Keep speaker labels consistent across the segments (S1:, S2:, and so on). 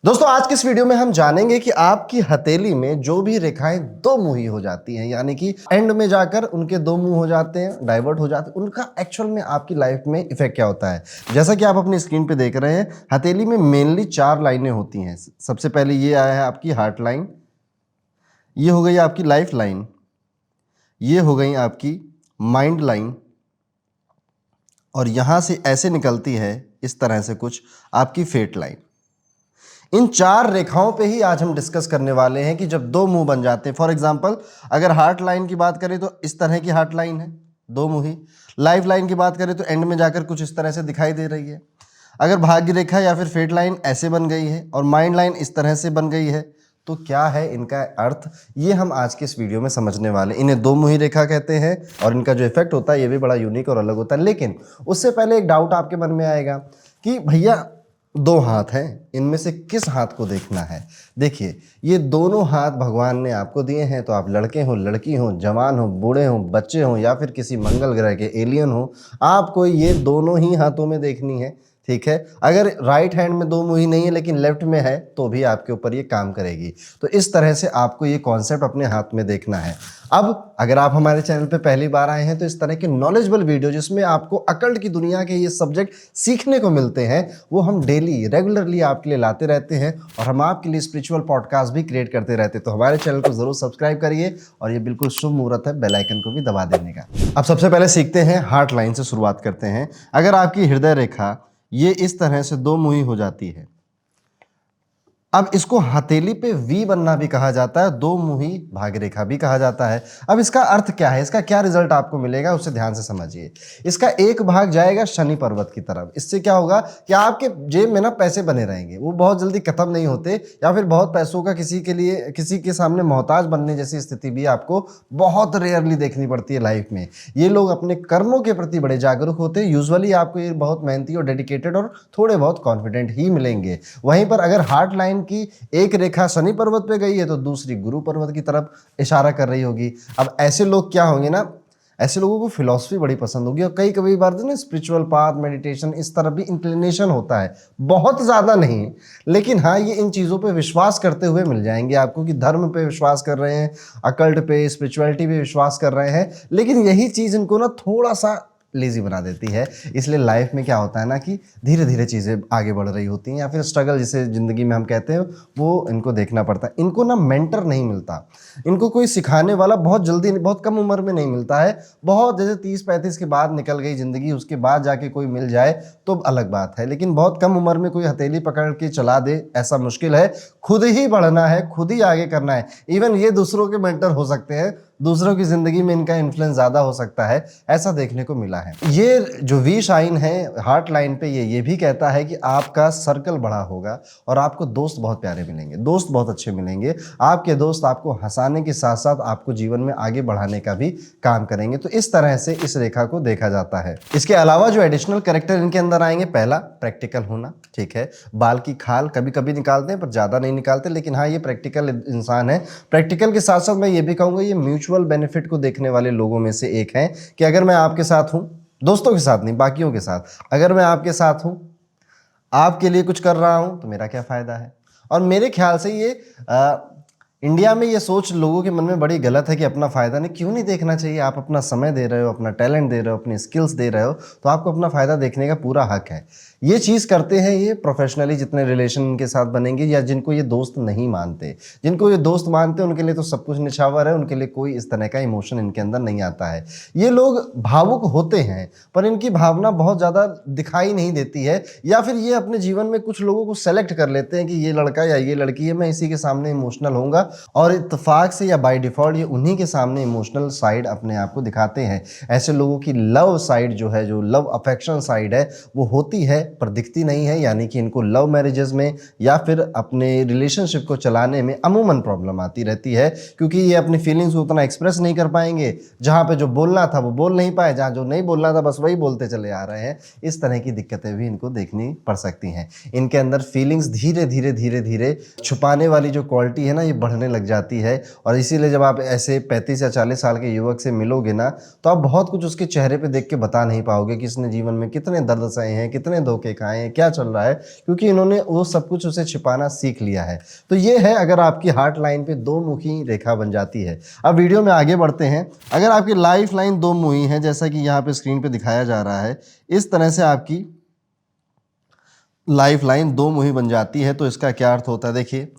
S1: दोस्तों आज के इस वीडियो में हम जानेंगे कि आपकी हथेली में जो भी रेखाएं दो मुही हो जाती हैं, यानी कि एंड में जाकर उनके दो मुंह हो जाते हैं, डाइवर्ट हो जाते हैं, उनका एक्चुअल में आपकी लाइफ में इफेक्ट क्या होता है। जैसा कि आप अपनी स्क्रीन पे देख रहे हैं, हथेली में मेनली 4 लाइनें होती हैं। सबसे पहले ये आया है आपकी हार्ट लाइन, ये हो गई आपकी लाइफ लाइन, ये हो गई आपकी माइंड लाइन, और यहां से ऐसे निकलती है इस तरह से कुछ आपकी फेट लाइन। इन 4 रेखाओं पे ही आज हम डिस्कस करने वाले हैं कि जब दो मुंह बन जाते हैं। फॉर एग्जांपल अगर हार्ट लाइन की बात करें तो इस तरह की हार्ट लाइन है, दो मुही। लाइफ लाइन की बात करें तो एंड में जाकर कुछ इस तरह से दिखाई दे रही है। अगर भाग्य रेखा या फिर फेट लाइन ऐसे बन गई है और माइंड लाइन इस तरह से बन गई है, तो क्या है इनका अर्थ, ये हम आज के इस वीडियो में समझने वाले। इन्हें दो मुही रेखा कहते हैं और इनका जो इफेक्ट होता है ये भी बड़ा यूनिक और अलग होता है। लेकिन उससे पहले एक डाउट आपके मन में आएगा कि भैया दो हाथ हैं, इनमें से किस हाथ को देखना है। देखिए, ये दोनों हाथ भगवान ने आपको दिए हैं, तो आप लड़के हो, लड़की हो, जवान हो, बूढ़े हो, बच्चे हो, या फिर किसी मंगल ग्रह के एलियन हो, आपको ये दोनों ही हाथों में देखनी है। ठीक है, अगर राइट हैंड में दो मुही नहीं है लेकिन लेफ्ट में है तो भी आपके ऊपर ये काम करेगी। तो इस तरह से आपको ये कॉन्सेप्ट अपने हाथ में देखना है। अब अगर आप हमारे चैनल पे पहली बार आए हैं तो इस तरह के नॉलेजेबल वीडियो जिसमें आपको अकल्ट की दुनिया के ये सब्जेक्ट सीखने को मिलते हैं, वो हम डेली रेगुलरली आपके लिए लाते रहते हैं और हम आपके लिए स्पिरिचुअल पॉडकास्ट भी क्रिएट करते रहते हैं। तो हमारे चैनल को जरूर सब्सक्राइब करिए और ये बिल्कुल शुभ मुहूर्त है बेल आइकन को भी दबा देने का। अब सबसे पहले सीखते हैं, हार्ट लाइन से शुरुआत करते हैं। अगर आपकी हृदय रेखा ये इस तरह से दो मुही हो जाती है, अब इसको हथेली पे वी बनना भी कहा जाता है, दो मुही भाग्य रेखा भी कहा जाता है। अब इसका अर्थ क्या है, इसका क्या रिजल्ट आपको मिलेगा, उसे ध्यान से समझिए। इसका एक भाग जाएगा शनि पर्वत की तरफ। इससे क्या होगा कि आपके जेब में ना पैसे बने रहेंगे, वो बहुत जल्दी खत्म नहीं होते, या फिर बहुत पैसों का किसी के लिए किसी के सामने मोहताज बनने जैसी स्थिति भी आपको बहुत रेयरली देखनी पड़ती है लाइफ में। ये लोग अपने कर्मों के प्रति बड़े जागरूक होते हैं। यूजुअली आपको ये बहुत मेहनती और डेडिकेटेड और थोड़े बहुत कॉन्फिडेंट ही मिलेंगे। वहीं पर अगर हार्ट लाइन की एक रेखा शनि पर्वत पे गई है तो दूसरी गुरु पर्वत की तरफ इशारा कर रही होगी। अब ऐसे लोग क्या होंगे ना, ऐसे लोगों को फिलॉसफी बड़ी पसंद होगी और कई बार ना स्पिरिचुअल पाथ, मेडिटेशन, इस तरफ भी इंक्लिनेशन होता है, बहुत ज़्यादा नहीं, लेकिन हाँ ये इन चीज़ों पे विश्वास करते हुए मिल जाएंगे आपको कि धर्म पे विश्वास कर रहे हैं, अकल्ट पे, स्पिरिचुअलिटी पे विश्वास कर रहे हैं। लेकिन यही चीज़ इनको ना थोड़ा सा लेजी बना देती है। इसलिए लाइफ में क्या होता है ना कि धीरे धीरे चीज़ें आगे बढ़ रही होती हैं, या फिर स्ट्रगल जिसे ज़िंदगी में हम कहते हैं वो इनको देखना पड़ता है। इनको ना मेंटर नहीं मिलता, इनको कोई सिखाने वाला बहुत जल्दी, बहुत कम उम्र में नहीं मिलता है। बहुत जैसे 30-35 के बाद निकल गई ज़िंदगी, उसके बाद जाके कोई मिल जाए तो अलग बात है, लेकिन बहुत कम उम्र में कोई हथेली पकड़ के चला दे ऐसा मुश्किल है। खुद ही बढ़ना है, खुद ही आगे करना है। इवन ये दूसरों के मेंटर हो सकते हैं, दूसरों की ज़िंदगी में इनका इन्फ्लुएंस ज़्यादा हो सकता है, ऐसा देखने को मिला है। ये जो वी शाइन है हार्ट लाइन पे, ये भी कहता है कि आपका सर्कल बड़ा होगा और आपको दोस्त बहुत प्यारे मिलेंगे, दोस्त बहुत अच्छे मिलेंगे। आपके दोस्त आपको हंसाने के साथ साथ आपको जीवन में आगे बढ़ाने का भी काम करेंगे। तो इस तरह से इस रेखा को देखा जाता है। इसके अलावा जो एडिशनल कैरेक्टर इनके अंदर आएंगे, पहला प्रैक्टिकल होना। ठीक है, बाल की खाल कभी कभी निकालते हैं पर ज़्यादा नहीं निकालते, लेकिन हाँ ये प्रैक्टिकल इंसान है। प्रैक्टिकल के साथ साथ मैं ये भी कहूँगा ये म्यूचुअल बेनिफिट को देखने वाले लोगों में से एक है कि अगर मैं आपके साथ हूँ, दोस्तों के साथ नहीं, बाकियों के साथ, अगर मैं आपके साथ हूँ, आपके लिए कुछ कर रहा हूँ, तो मेरा क्या फ़ायदा है। और मेरे ख्याल से ये इंडिया में ये सोच लोगों के मन में बड़ी गलत है कि अपना फ़ायदा नहीं, क्यों नहीं देखना चाहिए। आप अपना समय दे रहे हो, अपना टैलेंट दे रहे हो, अपनी स्किल्स दे रहे हो, तो आपको अपना फ़ायदा देखने का पूरा हक है। ये चीज़ करते हैं ये प्रोफेशनली जितने रिलेशन के साथ बनेंगे, या जिनको ये दोस्त नहीं मानते। जिनको ये दोस्त मानते हैं उनके लिए तो सब कुछ निछावर है, उनके लिए कोई इस तरह का इमोशन इनके अंदर नहीं आता है। ये लोग भावुक होते हैं पर इनकी भावना बहुत ज़्यादा दिखाई नहीं देती है, या फिर ये अपने जीवन में कुछ लोगों को सेलेक्ट कर लेते हैं कि ये लड़का या ये लड़की है, मैं इसी के सामने इमोशनल होऊंगा, और इत्तेफाक से या बाय डिफ़ॉल्ट ये उन्हीं के सामने इमोशनल साइड अपने आप को दिखाते हैं। ऐसे लोगों की लव साइड जो है, जो लव अफेक्शन साइड है, वो होती है पर दिखती नहीं है। यानी कि इनको लव मैरिजेस में या फिर अपने रिलेशनशिप को चलाने में अमूमन प्रॉब्लम आती रहती है, क्योंकि ये अपनी फीलिंग्स को उतना एक्सप्रेस नहीं कर पाएंगे। जहाँ पे जो बोलना था वो बोल नहीं पाए, जहाँ जो नहीं बोलना था बस वही बोलते चले आ रहे हैं। इस तरह की दिक्कतें भी इनको देखनी पड़ सकती हैं। इनके अंदर फीलिंग्स धीरे धीरे धीरे धीरे छुपाने वाली जो क्वालिटी है ना, ये बढ़ने बढ़ने लग जाती है। और इसीलिए जब आप ऐसे 35 या 40 साल के युवक से मिलोगे ना, तो आप बहुत कुछ उसके चेहरे पे देख के बता नहीं पाओगे कि इसने जीवन में कितने दर्द सहे हैं, कितने धोखे खाए हैं, क्या चल रहा है, क्योंकि इन्होंने वो सब कुछ उसे छिपाना सीख लिया है। तो ये है अगर आपकी हार्ट लाइन पे दो मुखी रेखा बन जाती है। अब वीडियो में आगे बढ़ते हैं। अगर आपकी लाइफ लाइन दो मुही है, जैसा कि यहाँ पे स्क्रीन पे दिखाया जा रहा है, इस तरह से आपकी लाइफ लाइन दो मुही बन जाती है, तो इसका क्या अर्थ होता है? देखिए,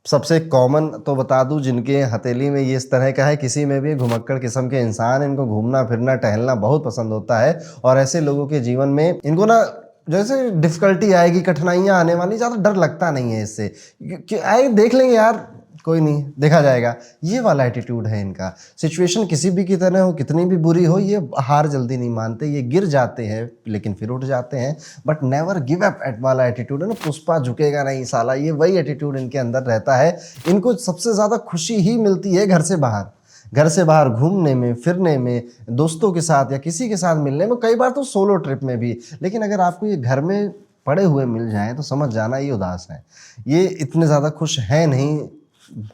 S1: सबसे कॉमन तो बता दूं, जिनके हथेली में ये इस तरह का है, किसी में भी घुमक्कड़ किस्म के इंसान, इनको घूमना फिरना टहलना बहुत पसंद होता है। और ऐसे लोगों के जीवन में इनको ना जैसे डिफ़िकल्टी आएगी, कठिनाइयाँ आने वाली, ज़्यादा डर लगता नहीं है इससे कि आए देख लेंगे यार, कोई नहीं, देखा जाएगा, ये वाला एटीट्यूड है इनका। सिचुएशन किसी भी की तरह हो, कितनी भी बुरी हो, ये हार जल्दी नहीं मानते, ये गिर जाते हैं लेकिन फिर उठ जाते हैं, but never give up at वाला एटीट्यूड है ना, पुष्पा झुकेगा नहीं साला, ये वही एटीट्यूड इनके अंदर रहता है। इनको सबसे ज़्यादा खुशी ही मिलती है घर से बाहर घूमने में, फिरने में, दोस्तों के साथ या किसी के साथ मिलने में, कई बार तो सोलो ट्रिप में भी। लेकिन अगर आपको ये घर में पड़े हुए मिल जाएं तो समझ जाना ये उदास है, ये इतने ज़्यादा खुश हैं नहीं।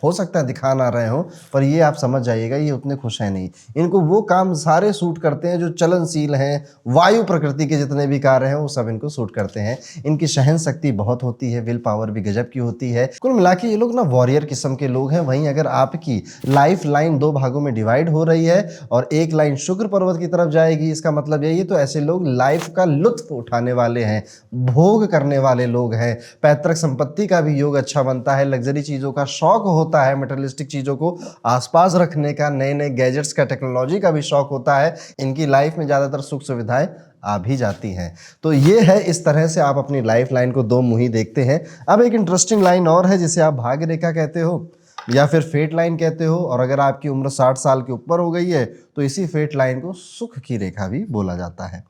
S1: हो सकता है दिखा ना रहे हो, पर ये आप समझ जाइएगा ये उतने खुश हैं नहीं। इनको वो काम सारे सूट करते हैं जो चलनशील हैं, वायु प्रकृति के जितने भी कार्य हैं वो सब इनको सूट करते हैं। इनकी सहन शक्ति बहुत होती है, विल पावर भी गजब की होती है। कुल मिला के ये लोग ना वॉरियर किस्म के लोग हैं। वहीं अगर आपकी लाइफ लाइन दो भागों में डिवाइड हो रही है और एक लाइन शुक्र पर्वत की तरफ जाएगी, इसका मतलब यही है, तो ऐसे लोग लाइफ का लुत्फ उठाने वाले हैं, भोग करने वाले लोग हैं। पैतृक संपत्ति का भी योग अच्छा बनता है, लग्जरी चीज़ों का शौक होता है, मटेरियलिस्टिक चीज़ों को आसपास रखने का, नए नए गैजेट्स का, टेक्नोलॉजी का भी शौक होता है। इनकी लाइफ में ज़्यादातर सुख सुविधाएं आ भी जाती हैं। तो ये है, इस तरह से आप अपनी लाइफ लाइन को दो मुही देखते हैं। अब एक इंटरेस्टिंग लाइन और है जिसे आप भाग्य रेखा कहते हो या फिर फेट लाइन कहते हो। और अगर आपकी उम्र 60 साल के ऊपर हो गई है तो इसी फेट लाइन को सुख की रेखा भी बोला जाता है।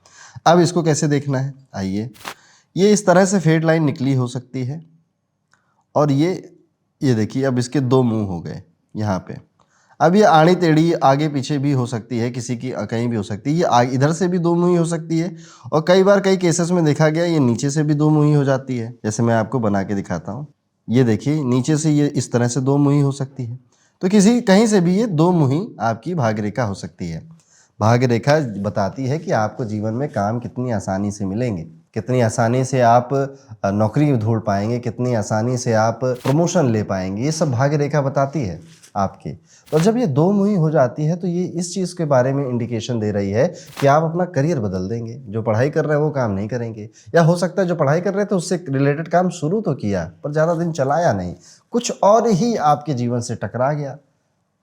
S1: अब इसको कैसे देखना है, आइए। ये इस तरह से फेट लाइन निकली हो सकती है और ये देखिए, अब इसके दो मुंह हो गए यहाँ पे। अब ये आड़ी टेढ़ी आगे पीछे भी हो सकती है, किसी की कहीं भी हो सकती है। ये इधर से भी दो मुही हो सकती है और कई बार कई केसेस में देखा गया ये नीचे से भी दो मुही हो जाती है। जैसे मैं आपको बना के दिखाता हूँ, ये देखिए, नीचे से ये इस तरह से दो मुही हो सकती है। तो कहीं से भी ये दो मुही आपकी भाग्य रेखा हो सकती है। भाग्य रेखा बताती है कि आपको जीवन में काम कितनी आसानी से मिलेंगे, कितनी आसानी से आप नौकरी ढूंढ पाएंगे, कितनी आसानी से आप प्रमोशन ले पाएंगे, ये सब भाग्य रेखा बताती है आपकी। तो जब ये दो मुही हो जाती है तो ये इस चीज़ के बारे में इंडिकेशन दे रही है कि आप अपना करियर बदल देंगे। जो पढ़ाई कर रहे हैं वो काम नहीं करेंगे, या हो सकता है जो पढ़ाई कर रहे थे उससे रिलेटेड काम शुरू तो किया पर ज़्यादा दिन चलाया नहीं, कुछ और ही आपके जीवन से टकरा गया।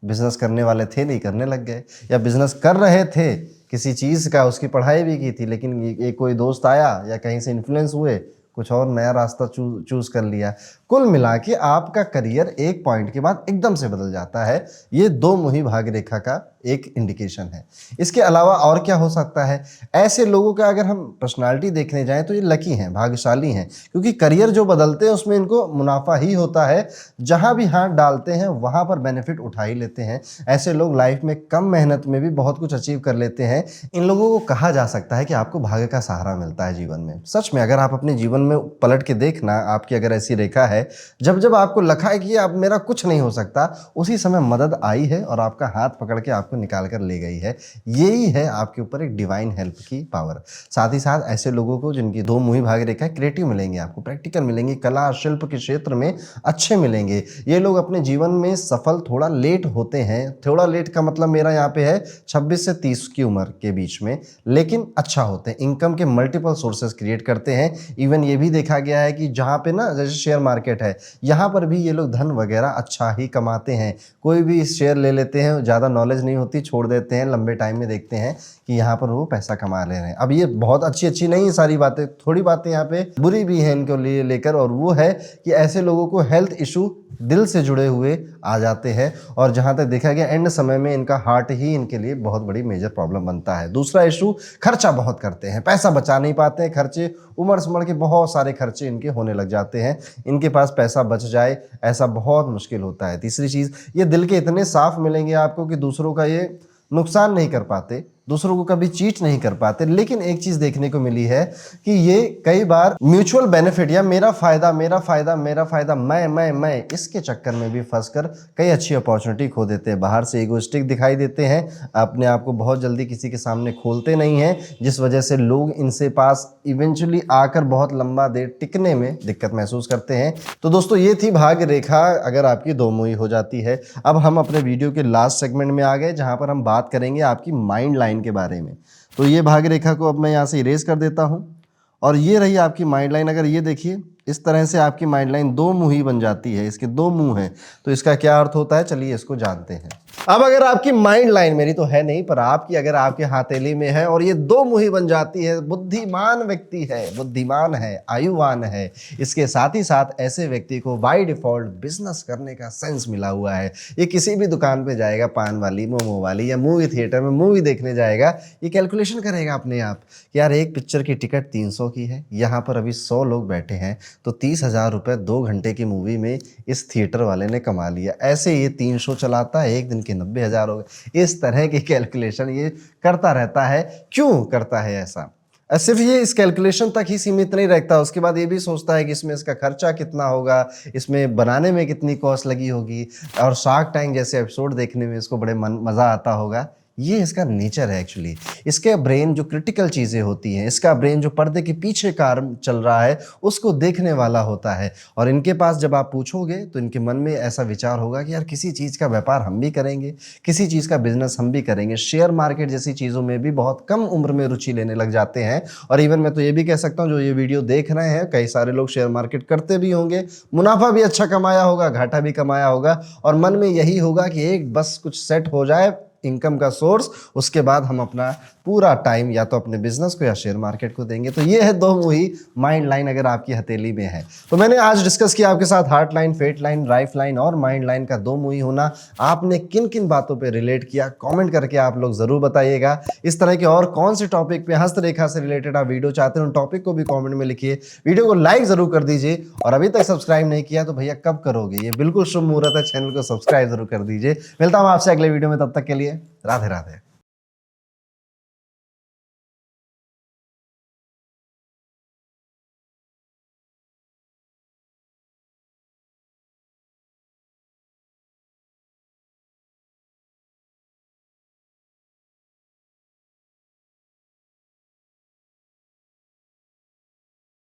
S1: बिजनेस करने वाले थे, नहीं करने लग गए, या बिजनेस कर रहे थे किसी चीज़ का, उसकी पढ़ाई भी की थी, लेकिन एक कोई दोस्त आया या कहीं से इन्फ्लुएंस हुए, कुछ और नया रास्ता चूज कर लिया। कुल मिला के आपका करियर एक पॉइंट के बाद एकदम से बदल जाता है। ये दो मुही भाग्य रेखा का एक इंडिकेशन है। इसके अलावा और क्या हो सकता है? ऐसे लोगों का अगर हम पर्सनालिटी देखने जाएं तो ये लकी हैं, भाग्यशाली हैं, क्योंकि करियर जो बदलते हैं उसमें इनको मुनाफा ही होता है। जहां भी हाथ डालते हैं वहां पर बेनिफिट उठा ही लेते हैं। ऐसे लोग लाइफ में कम मेहनत में भी बहुत कुछ अचीव कर लेते हैं। इन लोगों को कहा जा सकता है कि आपको भाग्य का सहारा मिलता है जीवन में। सच में अगर आप अपने जीवन में पलट के देखना, आपकी अगर ऐसी रेखा है, जब जब आपको लगा है कि अब मेरा कुछ नहीं हो सकता, उसी समय मदद आई है और आपका हाथ पकड़ के आपको निकाल कर ले गई है। यही है आपके ऊपर एक डिवाइन हेल्प की पावर। साथ ही साथ ऐसे लोगों को जिनकी दो मुही भाग्य रेखा है, क्रिएटिव मिलेंगे, आपको प्रैक्टिकल मिलेंगे, कला शिल्प के क्षेत्र में अच्छे मिलेंगे। ये लोग अपने जीवन में सफल थोड़ा लेट होते हैं। थोड़ा लेट का मतलब मेरा यहाँ पे है 26 से 30 की उम्र के बीच में, लेकिन अच्छा होते हैं, इनकम के मल्टीपल सोर्सेज क्रिएट करते हैं। इवन ये भी देखा गया है कि जहाँ पे ना जैसे शेयर मार्केट है, यहाँ पर भी ये लोग धन वगैरह अच्छा ही कमाते हैं। कोई भी शेयर ले लेते हैं, ज़्यादा नॉलेज नहीं होती, छोड़ देते हैं, लंबे टाइम में देखते हैं कि यहाँ पर वो पैसा कमा ले रहे हैं। अब ये बहुत अच्छी नहीं है सारी बातें, थोड़ी बातें यहाँ पे बुरी भी हैं इनको लेकर, और वो है कि ऐसे लोगों को हेल्थ इशू दिल से जुड़े हुए आ जाते हैं। और जहाँ तक देखा गया एंड समय में इनका हार्ट ही इनके लिए बहुत बड़ी मेजर प्रॉब्लम बनता है। दूसरा इशू, खर्चा बहुत करते हैं, पैसा बचा नहीं पाते हैं, खर्चे उमड़ समड़ के बहुत सारे खर्चे इनके होने लग जाते हैं। इनके पास पैसा बच जाए ऐसा बहुत मुश्किल होता है। तीसरी चीज़, ये दिल के इतने साफ मिलेंगे आपको कि दूसरों का ये नुकसान नहीं कर पाते, दूसरों को कभी चीट नहीं कर पाते। लेकिन एक चीज देखने को मिली है कि ये कई बार म्यूचुअल बेनिफिट या मेरा फायदा मेरा फायदा मेरा फायदा मैं इसके चक्कर में भी फंसकर कई अच्छी अपॉर्चुनिटी खो देते हैं। बाहर से ईगोइस्टिक दिखाई देते हैं, अपने आप को बहुत जल्दी किसी के सामने खोलते नहीं हैं, जिस वजह से लोग इनसे पास इवेंचुअली आकर बहुत लंबा देर टिकने में दिक्कत महसूस करते हैं। तो दोस्तों ये थी भाग्य रेखा अगर आपकी दो मुही हो जाती है। अब हम अपने वीडियो के लास्ट सेगमेंट में आ गए जहां पर हम बात करेंगे आपकी माइंड लाइन के बारे में। तो ये भाग्य रेखा को अब मैं यहाँ से इरेज कर देता हूँ और ये रही आपकी माइंड लाइन। अगर ये देखिए इस तरह से आपकी माइंड लाइन दो मुही बन जाती है, इसके दो मुंह हैं, तो इसका क्या अर्थ होता है चलिए इसको जानते हैं। अब अगर आपकी माइंड लाइन, मेरी तो है नहीं पर आपकी अगर आपके हथेली में है और ये दो मुही बन जाती है, बुद्धिमान व्यक्ति है, बुद्धिमान है, आयुवान है, इसके साथ ही साथ ऐसे व्यक्ति को बाय डिफॉल्ट बिजनेस करने का सेंस मिला हुआ है। ये किसी भी दुकान पे जाएगा, पान वाली, मोमो वाली या मूवी थिएटर में मूवी देखने जाएगा, ये कैलकुलेशन करेगा अपने आप कि यार एक पिक्चर की टिकट 300 की है, यहाँ पर अभी 100 लोग बैठे हैं तो 30,000 रुपये 2 घंटे की मूवी में इस थिएटर वाले ने कमा लिया। ऐसे ये 3 शो चलाता है, एक दिन के 90,000 हो गए। इस तरह की कैलकुलेशन ये करता रहता है। क्यों करता है ऐसा? सिर्फ ये इस कैलकुलेशन तक ही सीमित नहीं रहता, उसके बाद ये भी सोचता है कि इसमें इसका खर्चा कितना होगा, इसमें बनाने में कितनी कॉस्ट लगी होगी और शार्क टैंक जैसे एपिसोड देखने में इसको बड़े मज़ा आता होगा। ये इसका नेचर है एक्चुअली। इसके ब्रेन जो क्रिटिकल चीज़ें होती हैं, इसका ब्रेन जो पर्दे के पीछे कार्य चल रहा है उसको देखने वाला होता है। और इनके पास जब आप पूछोगे तो इनके मन में ऐसा विचार होगा कि यार किसी चीज़ का व्यापार हम भी करेंगे, किसी चीज़ का बिजनेस हम भी करेंगे। शेयर मार्केट जैसी चीज़ों में भी बहुत कम उम्र में रुचि लेने लग जाते हैं। और इवन मैं तो ये भी कह सकता हूँ जो ये वीडियो देख रहे हैं कई सारे लोग शेयर मार्केट करते भी होंगे, मुनाफा भी अच्छा कमाया होगा, घाटा भी कमाया होगा और मन में यही होगा कि एक बस कुछ सेट हो जाए इनकम का सोर्स, उसके बाद हम अपना पूरा टाइम या तो अपने बिजनेस को या शेयर मार्केट को देंगे। तो ये है दो मुही माइंड लाइन अगर आपकी हथेली में है। तो मैंने आज डिस्कस किया आपके साथ heart line, fate line, life line और माइंड लाइन का दो मुही होना। आपने किन किन बातों पे रिलेट किया कमेंट करके आप लोग जरूर बताइएगा। इस तरह के और कौन से टॉपिक पे हस्तरेखा से रिलेटेड आप वीडियो चाहते हैं उन टॉपिक को भी कॉमेंट में लिखिए। वीडियो को लाइक जरूर कर दीजिए और अभी तक सब्सक्राइब नहीं किया तो भैया कब करोगे, ये बिल्कुल शुभ मुहूर्त है, चैनल को सब्सक्राइब जरूर कर दीजिए। मिलता हूं आपसे अगले वीडियो में, तब तक के लिए राधे राधे।